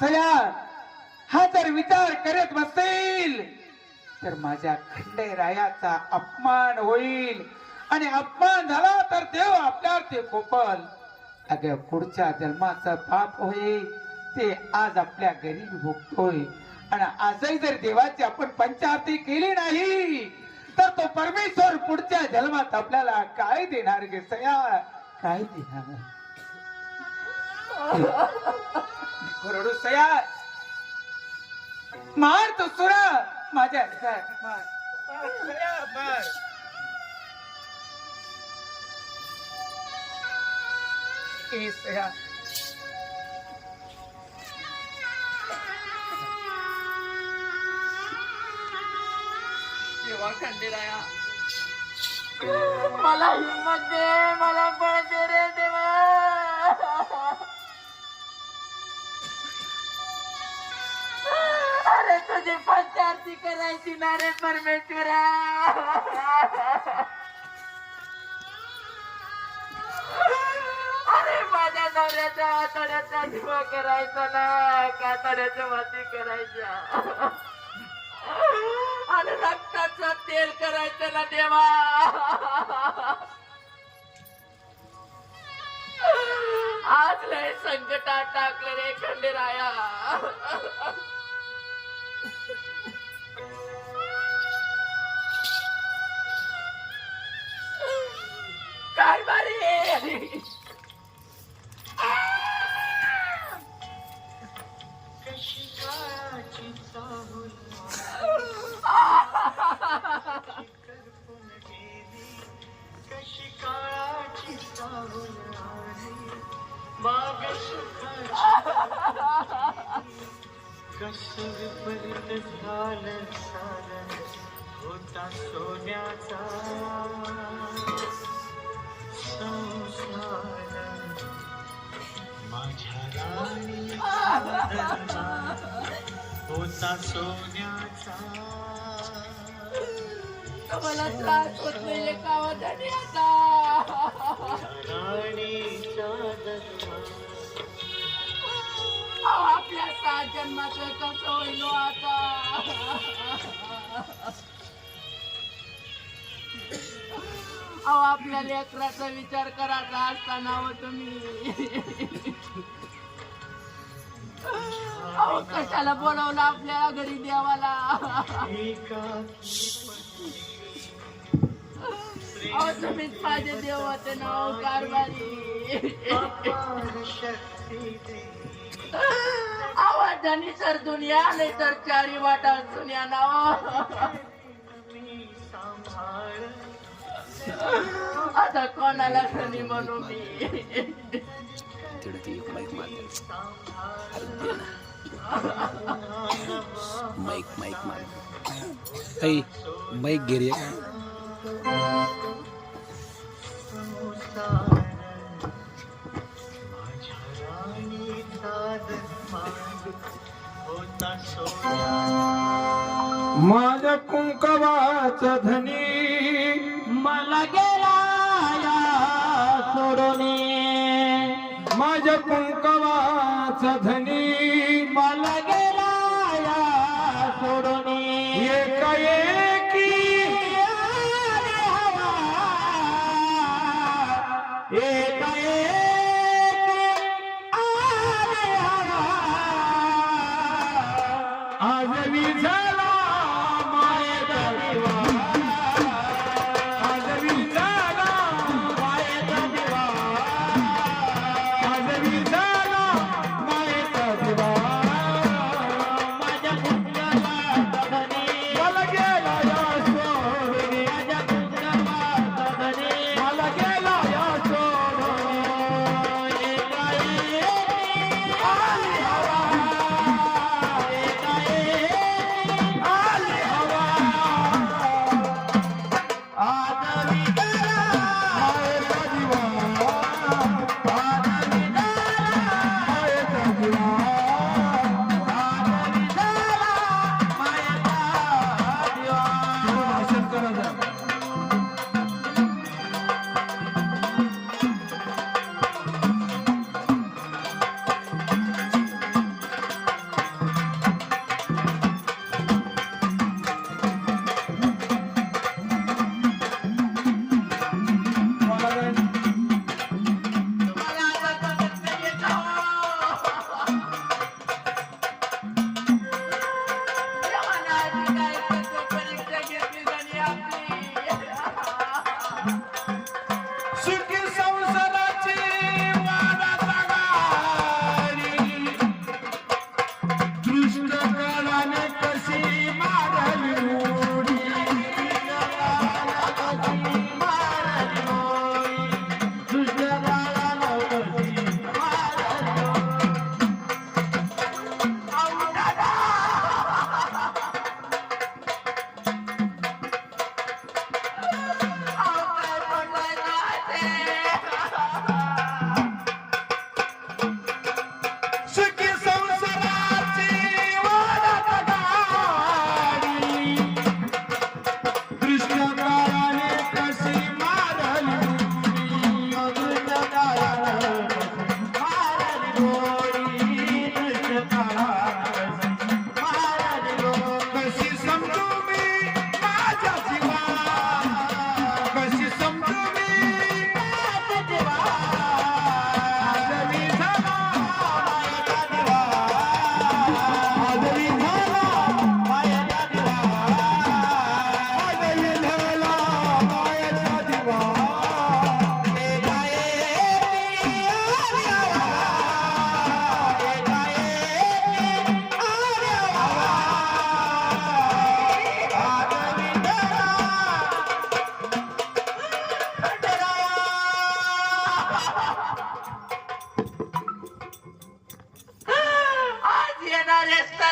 सया हा जर विचार करत बसेल तर माझ्या खंडेरायाचा अपमान होईल आणि अपमान झाला तर देव आपल्यावर ते कोपल. अगं पुढच्या जन्माचं पाप होईल ते आज आपल्या घरी भोगतोय आणि आजही जर देवाची आपण पंचारती केली नाही तर तो परमेश्वर पुढच्या जन्मात आपल्याला काय देणार गे सया, काय देणार. रडू सया, मार तो सुरा माझ्या मार सया, मार. ए सया, देवा खंडेराया मला हिम्मत दे, मला बळ दे रे देवा. अरे तुझी पंचारती करायची ना रे परमेश्वरा. अरे माझ्या नवऱ्याच्या आतड्याचा दिवा करायचा ना, कातड्याच्या वाती करायच्या आणि रक्ताचं तेल करायचं ना देवा. आज लय संकटात टाकलं रे खंडेराया. काय बारी कसं विपरीत झालं सारं होता सोन्याचा संसार. माझ्या राणीचा दरबार होता सोन्याचा. मला त्रास होत नाहीये कावासाठी आता. राणीचा दरबार आपल्या 7 जन्माचं कसं होईल आता. अहो आपल्या लेकराचा विचार करायचा असताना हो तुम्ही. अहो कशाला बोलवलं आपल्या घरी देवाला. अहो तुम्हीच माझे देव होते ना हो कारभारी. आवाजाने तर दुनिया नाही तर चारी वाटा दुनिया नाव. आता कोणाला खनी म्हणू मी. माईक घे रे. माझ्या कुंकवाचा धनी मला गेला या सोडून. माझ्या कुंकवाचा धनी मला गेला या सोडून. एकाएकी हवा एकाएकी आले हवा. आजवी झाला मायेचा दिवा, आजवी झाला मायेचा दिवा, आजवी झाला मायेचा दिवा.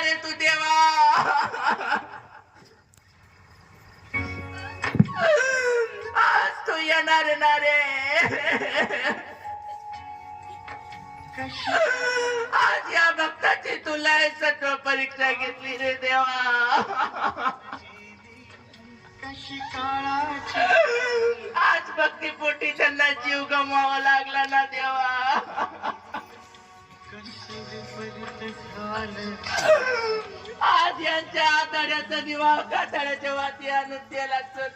रे तू देवा? आज तू येणार ना रे? आज या भक्ताची तुला सत्व परीक्षा घेतली रे देवा. कशी काळाची आज भक्तीपोटी त्यांना जीव गमवावा लागला ना देवा. कसं विपरीत झालं आज यांच्या आतड्याचा दिवा कातड्याच्या वाती आणून तेलाचं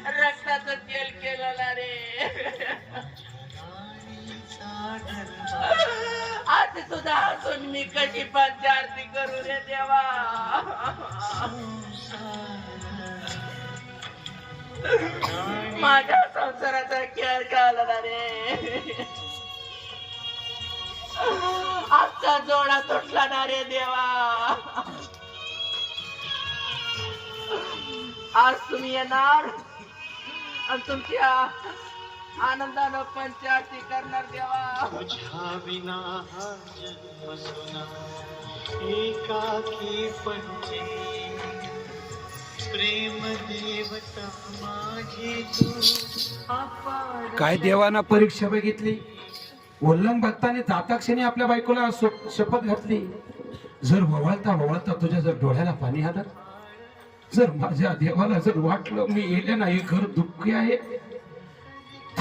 रक्ताचं तेल केलेला रे. राणीचा दरबार आज तुझा हसून मी कशी पंचारती करू रे देवा. माझ्या संसाराचा खेळ काढला रे. आजचा जोडा तुटला ना रे देवा. आज तुम्ही येणार आणि तुमच्या आनंदानं पंचारती करणार देवा. तुझ्या विना हा जन्म सुना एकाकी पंचे प्रेम देवता माझी तू अपार काय देवाना परीक्षा बघितली. वल्लम भक्ताने जाताक्षणी आपल्या बायकोला शपथ घातली, जर वळता तुझ्या जर डोळ्याला पाणी आलं, जर माझ्या देवाला जर वाटलं मी येले नाही घर दुःखी आहे,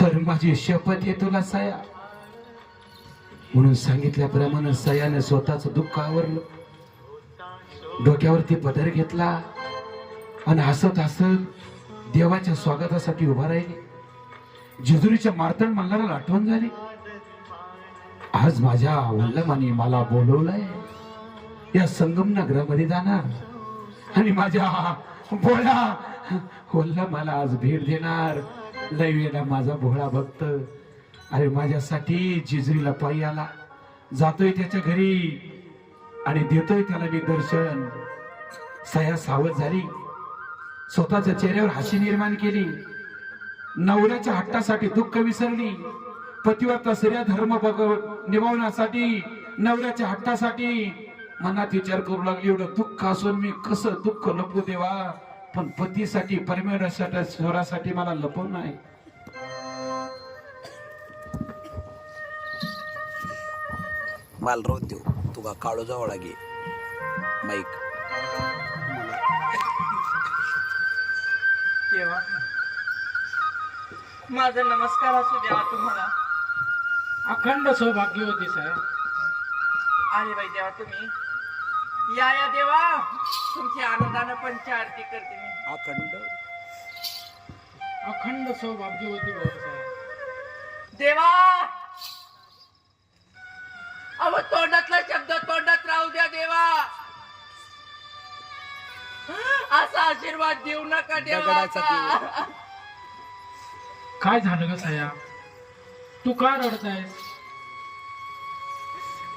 तर माझी शपथ आहे तुला सया. म्हणून सांगितल्याप्रमाणे सयाने स्वतःच दुःख आवरलं, डोक्यावरती पदर घेतला आणि हसत हसत देवाच्या स्वागतासाठी उभा राहिली. जेजुरीच्या मार्तंड मल्हाराला आठवण झाली, आज माझ्या वल्लमाने मला बोलवलंय, या संगम नगरामध्ये जाणार आणि माझ्या भोळा वल्लमाला आज भेट देणार. लयवेला माझा भोळा भक्त अरे माझ्यासाठी जेजुरीला पायी आला, जातोय त्याच्या घरी आणि देतोय त्याला मी दर्शन. सया सावध झाली, स्वतःच्या चेहऱ्यावर हास्य निर्माण केली, नवऱ्याच्या हट्टासाठी दुःख विसरली, पतिव्रता स्त्रिया धर्म निभावण्यासाठी नवऱ्याच्या हट्टासाठी मनात विचार करू लागली, एवढं दुःख असून मी कसं दुःख लपू देवा, पण पतीसाठी परमेश्वरासाठी मला लपव नाही. माल रोज देऊ तुका काळो जवळ घे माईक. देवा माझा नमस्कार असू देवा तुम्हाला. अखंड सौभाग्यवती साहेब. आले बाई देवा तुम्ही या देवा, तुमची आनंदानं पंचारती करते मी. अखंड सौभाग्यवती साहेब. देवा अहो तोंडातला शब्द तोंडात राहू द्या देवा. असा आशीर्वाद देऊ नका देवा. दगडाचा काय झालं ग सया, तू का रडतायस?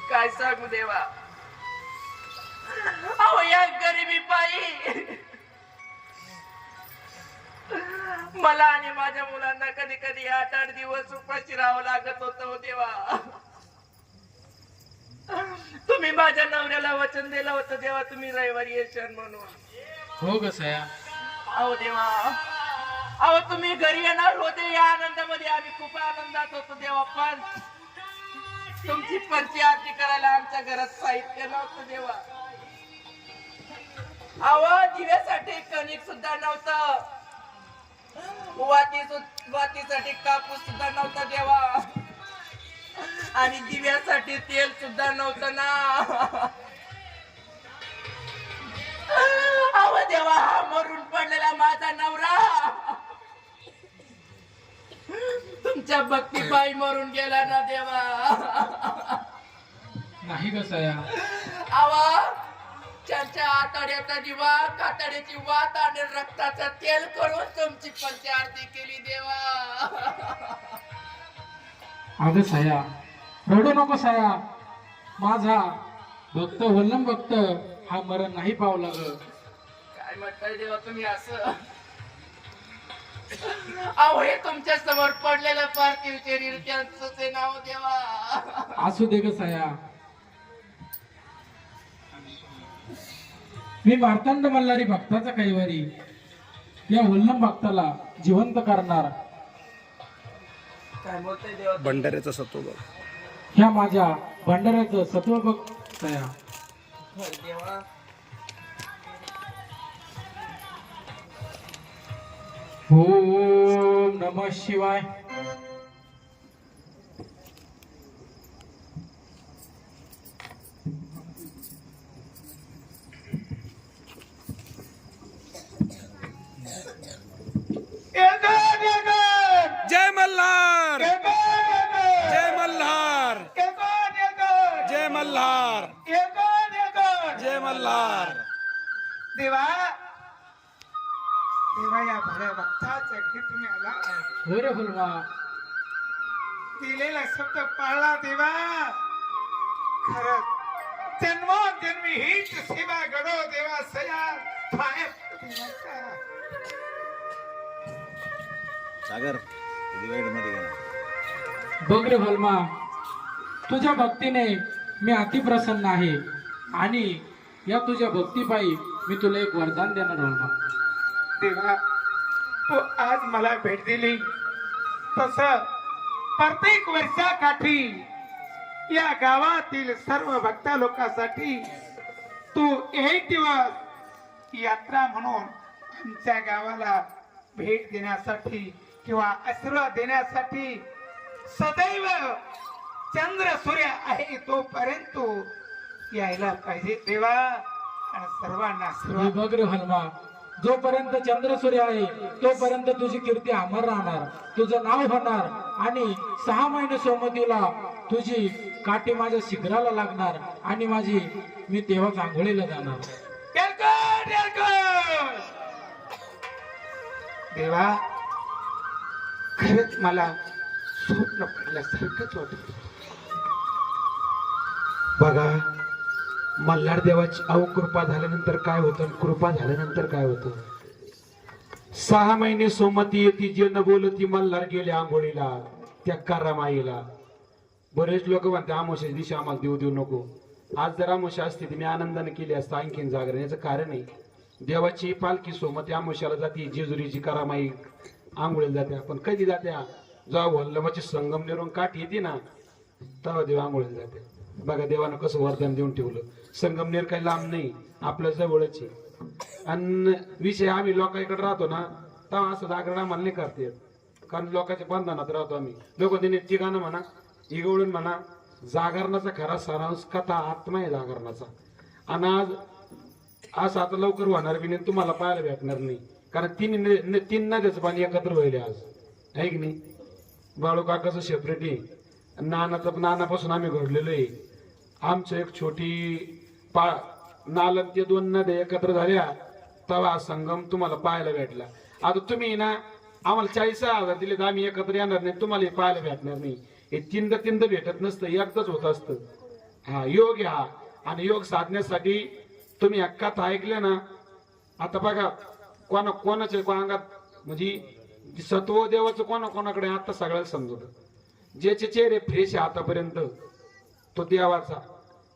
काय सांगू देवा, अहो या गरिबी पायी मला आणि माझ्या मुलांना कधी कधी 8-8 दिवस उपाशी राहावं लागत होतं देवा. तुम्ही माझ्या नवऱ्याला वचन दिलं होतं देवा, तुम्ही रविवारी येशाल म्हणून. हो ग सया. अहो देवा, अहो तुम्ही घरी येणार होते, या आनंदामध्ये आम्ही खूप आनंदात होतो देवा, पण तुमची पंचारती करायला आमच्या घरात साहित्य नव्हतं देवा. अहो दिव्यासाठी कणिक सुद्धा नव्हतं, वातीसाठी कापूस सुद्धा नव्हता देवा, आणि दिव्यासाठी तेल सुद्धा नव्हतं ना. अहो देवा, हा मरून पडलेला माझा नवरा तुमच्या भक्तीपायी मरून गेला ना देवा. नाही ग सया. अहो त्यांच्या आतड्याचा दिवा कातड्याची वात आणि रक्ताचं तेल करून तुमची पंचारती केली देवा. अगं सया रडू नको सया, माझा भक्त वल्लम भक्त हा मरण नाही पावला ग. काय म्हणताय देवा तुम्ही असं? अहो हे तुमच्या समोर पडलेलं पार्थिव शरीर त्यांचंच आहे नाव देवा. असू दे ग सया. मी मार्तंड मल्हारी भक्ताचा कैवारी या वल्लम भक्ताला जिवंत करणार. काय बोलतोय देवा? भंडाऱ्याचा सत्व बघ. ह्या माझ्या भंडाऱ्याचं सत्व बघ तया. देवा ओम नमः शिवाय. एकच एकच जय मल्हार, एकच एकच जय मल्हार, एकच एकच जय मल्हार, एकच एकच जय मल्हार. देवा देवा या भल्या भक्ताच्या घरी तुम्ही आला, हो रे फुलवा. दिलेला शब्द पाळला देवा. खरंच जन्मोजन्मी हीच सेवा घडो देवा. सया पाय देवाचा. सागर डिवाइड मध्ये गेला. बघ रे फुलमा, तुझ्या भक्तीने मी अति प्रसन्न आहे आणि या तुझ्या भक्तीपायी मी तुला एक वरदान देणार फुलमा. देवा तू आज मला भेट दिली तस प्रत्येक वर्षाकाठी या गावातील सर्व भक्ता लोकांसाठी तू एक दिवस यात्रा म्हणून आमच्या गावाला भेट देण्यासाठी किंवा आशीर्वाद देण्यासाठी सदैव चंद्र सूर्य आहे तोपर्यंत यायला पाहिजे देवा. आणि सर्वांना हे आशीर्वाद बघ रे हनुमा, जोपर्यंत चंद्र सूर्य आहे तोपर्यंत तुझी कीर्ती अमर राहणार, तुझं नाव होणार आणि 6 महिने सोमतीला तुझी काठी माझ्या शिखराला लागणार आणि मी तेव्हाच आंघोळीला जाणार. येलकट, येलकट. देवा खरंच मला स्वप्न पडल्यासारखंच वाटत. बघा मल्हार देवाची अवकृपा झाल्यानंतर काय होतं, कृपा झाल्यानंतर काय होतं. 6 महिने सोमती येते जे न बोलती मल्हार गेले आंघोळीला त्या करामाईला. बरेच लोक म्हणते आमोशाच्या दिवशी आम्हाला देऊ देऊ नको. आज जर आमोशा असते तर मी आनंदाने केली असतं आणखीन जागरण. याचं कारण आहे देवाची पालखी सोमती आमोशाला जाते, जेजुरीची करामाई आंघोळीला जात्या. पण कधी जात्या, जेव्हा वल्लमाची संगमनेरून काठ येते ना तेव्हा देव आंघोळीला जाते. बघा देवानं कसं वरदान देऊन ठेवलं. संगमनेर काही लांब नाही, आपल्या जवळच आहे. आणि विषय आम्ही लोकांकडे राहतो ना तेव्हा असं जागरण आम्हाला नाही करता येत, कारण लोकांच्या बंधनात राहतो आम्ही. लोक तिने ठिकाणं म्हणा इगवळून म्हणा. जागरणाचा खरा सारांश कथा आत्मा आहे जागरणाचा. आणि आज असं आता लवकर होणार बी नाही, तुम्हाला पाहायला भेटणार नाही, कारण 3 नद्याचं पाणी एकत्र व्हायला आज आहे की नाही. बाळू काकाचं सेपरेट आहे, नानापासून आम्ही घडलेलो आहे. आमचं एक छोटी नालन ते 2 नद्या एकत्र झाल्या तेव्हा संगम तुम्हाला पाहायला भेटला. आता तुम्ही ना आम्हाला 40,000 दिले तर आम्ही एकत्र येणार नाही, तुम्हाला पाहायला भेटणार नाही. हे 3दा भेटत नसतं, एकदाच होत असतं. हा योग आहे हा. आणि योग साधण्यासाठी तुम्ही कथा ऐकल्या ना. आता बघा कोणाच्या अंगात म्हणजे सत्व देवाचं कोणाकोणाकडे आता सगळ्याला समजत. ज्याचे चेहरे फ्रेश आहे आतापर्यंत तो देवाचा,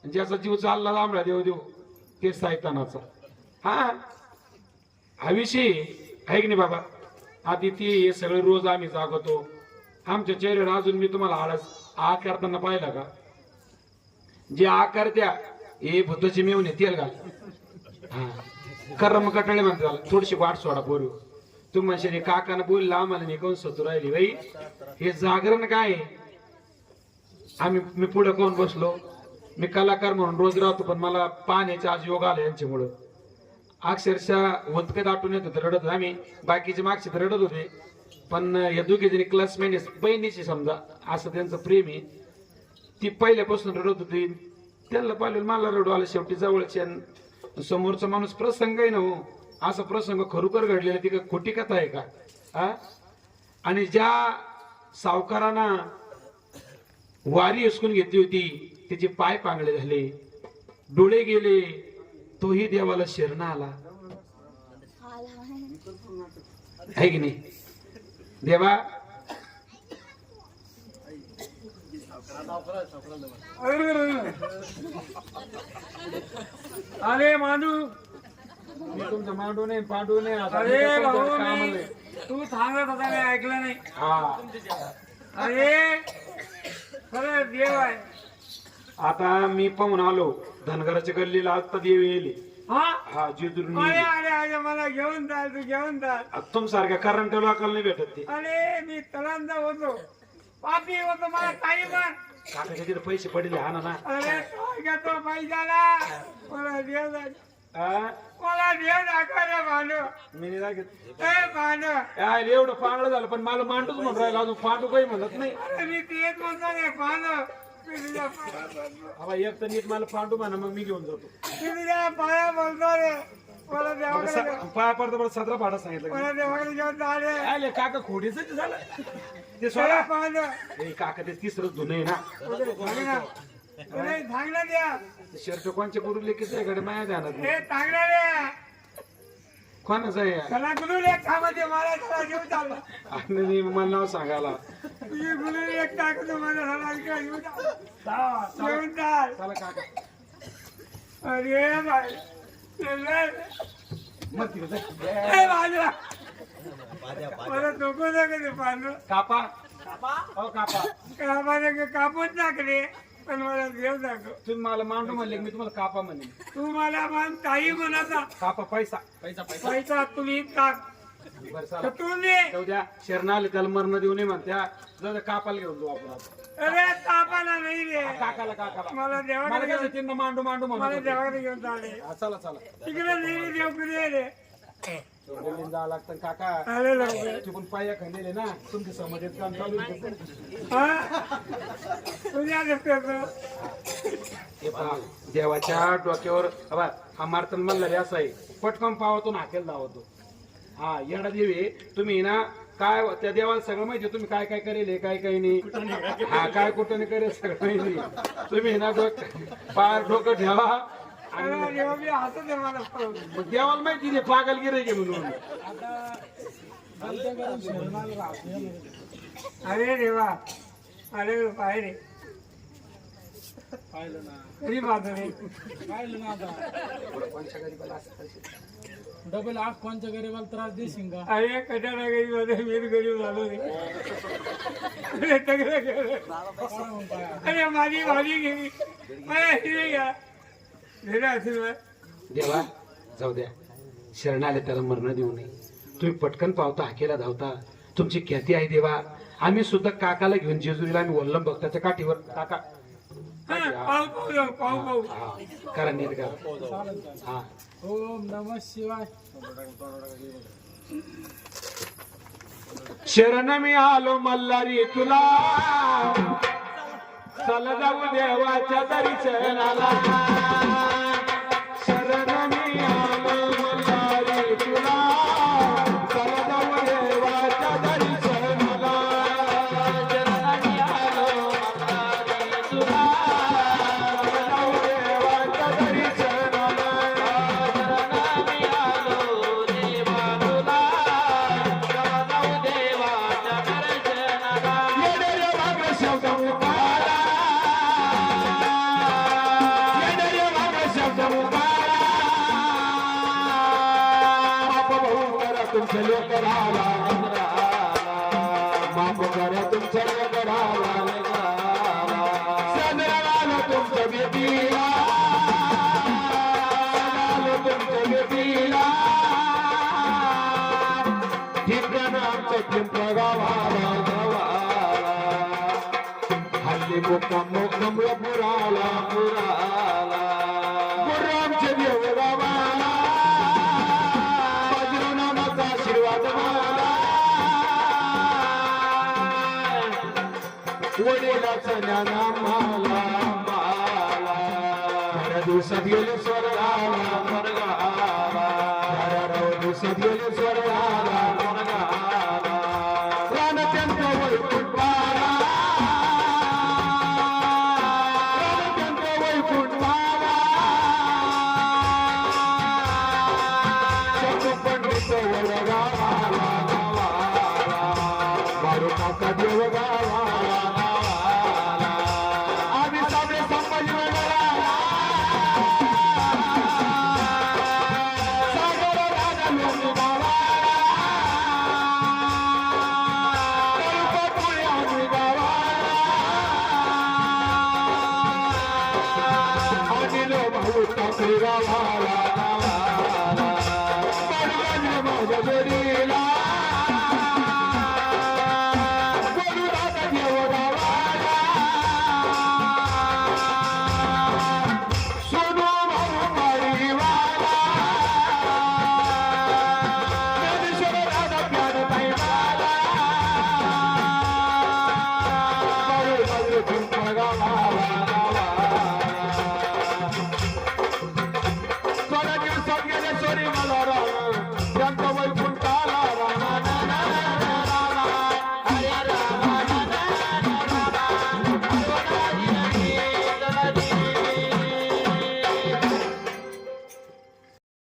ज्याचा जीव चालला लांबला देव ते सैतानाचा. हा विषय आहे की नाही बाबा. आधी ती हे सगळे रोज आम्ही जागवतो. आमच्या चेहऱ्यावर अजून मी तुम्हाला आ करताना पाहिला का? जे आकार द्या हे भूताची मेवणे तेल घाल. हा कर्म कटाळे म्हणते त्याला. थोडीशी वाट सोडा पोरू. तुम्ही म्हणशील काकानं बोलला आम्हाला निघून सतू राहिली बाई. हे जागरण काय मी पुढे कोण बसलो. मी कलाकार म्हणून रोज राहतो, पण मला पाहण्याचा आज योग आला यांच्यामुळं. अक्षरशः वंतकत आटून येत होते, रडत. आम्ही बाकीचे मागचे तर रडत होते, पण या दोघे जणी क्लासमेट बहिणीची समजा असं त्यांचं प्रेम आहे. ती पहिल्यापासून रडत होती, त्यांना पाहिलं मला रडू आलं. शेवटी जवळच्या समोरचा माणूस प्रसंग आहे ना हो, असा प्रसंग खरोखर घडलेला. ती का खोटी कथा आहे का? आणि ज्या सावकारांना वारी हिसकून घेतली होती त्याचे पाय पांगळे झाले, डोळे गेले, तोही देवाला शरण आला आहे की नाही. देवा अरे मांडू मी तुमचं मांडू नाही पांडू नाही आता मी अरे तर तुमच्या भाऊ कामाला मी आहे. तू सांगत होता नाही ऐकलं नाही. हा अरे खरं देव आहे. आता मी पाहून आलो धनगराच्या गल्लीला आता देव येईल हा हा जेजुरी अरे अरे अरे मला घेऊन चाल तू घेऊन चाल. तुमसारख्या करंट लोकांना नाही भेटत ते अरे मी तलांदा होतो पापी होतो मला काही पण. काकाच्या तिथे पैसे पडले हा ना अरे काय घेतो पैशाला मला देव दाखव. हा? मला देव दाखव रे भांडू. मी नाही दाखवत. ए भांडू यार, एवढं पांगळं झालं पण मला मांडूच म्हणून राहिला अजून पांडू काही म्हणत नाही. अरे मी तेच म्हणतो रे भांडू. मी तुझ्या पाया पडतो. बाबा एक तर नीट मला पांडू म्हणा मग मी घेऊन जातो. मी तुझ्या पाया बोलतो रे. मला देवाकडे घेऊन- पाया पडता बरं 17 भाडा सांगितलं मला देवाकडे घेऊन जा रे. आले काका खोडीच झालं ते सोडा सोडा भांडू. ए, काका ते तिसरं धुन आहे ना चांगलं द्या. शर्ट कोणच्या गुरु लेकीच कडे माया ध्यानात नाही. हे चांगलं द्या. कोणाचं आहे त्याला गुरु एक कामाचे मला त्याला घेऊन चालला. आणि मला नाव सांगायला तुझी गुरु एक टाकतो मला त्याला इकडे घेऊन चाल. घेऊन चाल. चला काका अरे बाई मग तिकडे जा. ए बाजूला. मला डोकं लागले पांढरं. कापा हो कापा कापाने कापून टाकले पण मला देव दाखव. तुम्ही मला मांडू म्हणले की मी तुम्हाला कापा म्हणेन. तू मला मान काही म्हणाचा कापा पैसा पैसा तुम्ही टाक बरं चला तर तू दे. जाऊ द्या शरण आले त्याला मरण देऊ नये म्हणत्या जाऊ द्या कापाला घेऊन जाऊ आपण आता. अरे तापाला नाही रे. काकाला मला मला देवाकडे काय घेऊन- त्यांना मांडू मला म्हणून देवाकडे घेऊन चालले. चला चला तिकडे नाही देवकडे रे. दिल्लीला जावं लागतं काका अरे लवकर. तिकडून पाया खाल्लेले ना तुमच्या समाजात काम चालू आहे. हा तुझ्या पेपर हे पहा, देवाच्या डोक्यावर हवा हा मार्तन म्हणला असं आहे पटकन पावतो ना हाकेल धावतो. हा येडा देवी तुम्ही ना काय त्या देवाला सगळं माहिती तुम्ही काय काय करेल काय काय नाही. हा काय कुठं नाही करेल सगळं माहिती तुम्ही ना पार डोकं ठेवा आणि अरे देवा मी हातात आहे मला पळवून. मग देवाला माहिती नाही पागल गिरे गे म्हणून. अरे देवा अरे पाय रे कधी पाहतो रे. पाहिलं ना आता डबल आग कोणच्या गरीबाला त्रास देशील का? अरे कटाणा गरीब मध्ये मी गरीब झालो रे. अरे सगळं गेलं. अरे माझी भाजी गेली मला हिरे घ्या हिरे आशीर्वाद. देवा जाऊ द्या शरण आले त्याला मरण देऊ नये. तुम्ही पटकन पावता हाकेला धावता तुमची ख्याती आहे देवा. आम्ही सुद्धा काकाला घेऊन जेजुरीला आम्ही वल्लम भक्ताच्या काठीवर काका पाहू पाहू जाऊ पाहू पाहू. हा करा नीट करा. हा ओम नमः शिवाय. शरण मी आलो मल्हारी तुला चल जाऊ देवाच्या दर्शनाला. शरण मी आलो मल्हारी तुला चल जाऊ देवाच्या दर्शनाला. शरण मी आलो मल्हारी तुला चल जाऊ देवाच्या दर्शनाला. शरण मी आलो देवा तुला चल जाऊ देवाच्या दर्शनाला. येडे रे वाघ शब्द उकारा, येडे रे वाघ शब्द उकारा. बाप भाऊ करा तुमच्या लेकराला, बाप करा तुमच्या लेकराला. चंद्राला तुमच्या बेटीला, चंद्राला तुमच्या बेटीला. ठिकाण आमच्या पिंपळ गावाला, हल्ली मुक्काम पुराला पुराला. गुरु आमच्या देव गावाला, बाजीरावनामाचा आशीर्वाद मला. वडिलाचं ज्ञान आम्हाला खऱ्या दिवसात गेले स्वर्गाला स्वर्गाला. खऱ्या दिवसात गेले स्वर्गाला स्वर्गाला. रामचंद्र वैकुंठाला, रामचंद्र वैकुंठाला. पंडित वडगावाला मारू काका देव गावाला. हरिरामा